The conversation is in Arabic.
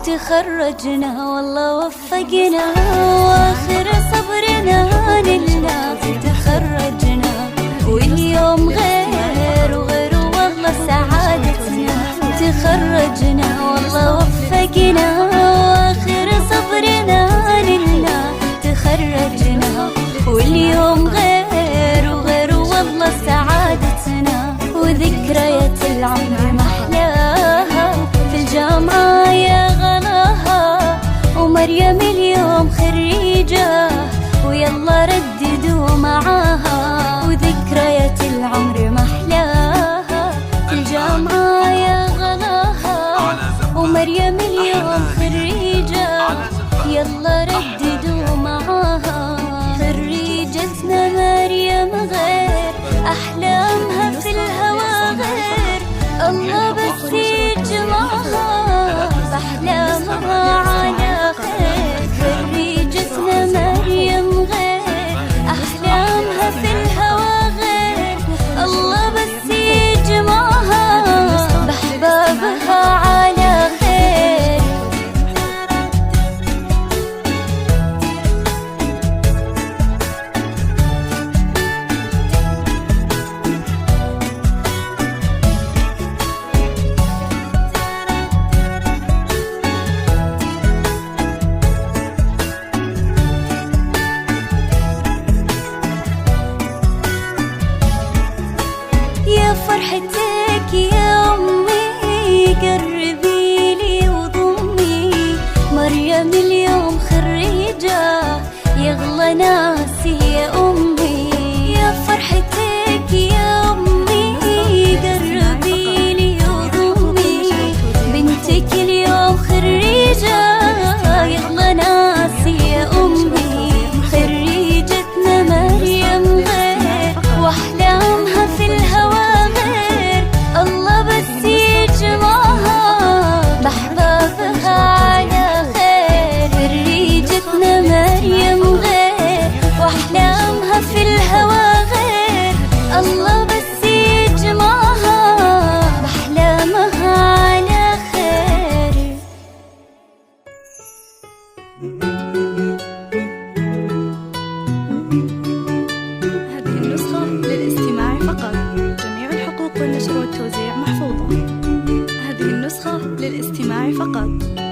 تخرجنا والله وفقنا واخر صبرنا لله. تخرجنا واليوم غير وغير والله سعادتنا. تخرجنا والله وفقنا واخر صبرنا لله. تخرجنا واليوم غير وغير والله سعادتنا. وذكريات العمر محلاها في الجامعة يا غلاها. ومريم اليوم خريجة ويلا رددوا معاها. وذكريات العمر محلاها في الجامعة يا غلاها. ومريم اليوم خريجة يلا رددوا معاها. خريجتنا مريم غير أحلامها في الهوى غير. الله بس يجمعها بأحلامها على خير. خريجتنا مريم غير أحلامها في الهوى غير. الله بس يجمعها بأحبابها على خير. يا فرحتك يا أمي قربي لي وضمي. مريم اليوم خريجة يغلى ناسي يا أمي. يا فرحتك يا أمي قربي لي وضمي. بنتك اليوم خريجة يغلى ناسي يا أمي. خريجتنا مريم غير وأحلامها في الهوى غير. الله بس يجمعها بأحبابها على خير. خريجتنا مريم غير وأحلامها في الهوى غير. الله بس يجمعها بأحلامها على خير. هذه النسخة للاستماع فقط. جميع الحقوق والنشر والتوزيع محفوظة. هذه النسخة للاستماع فقط.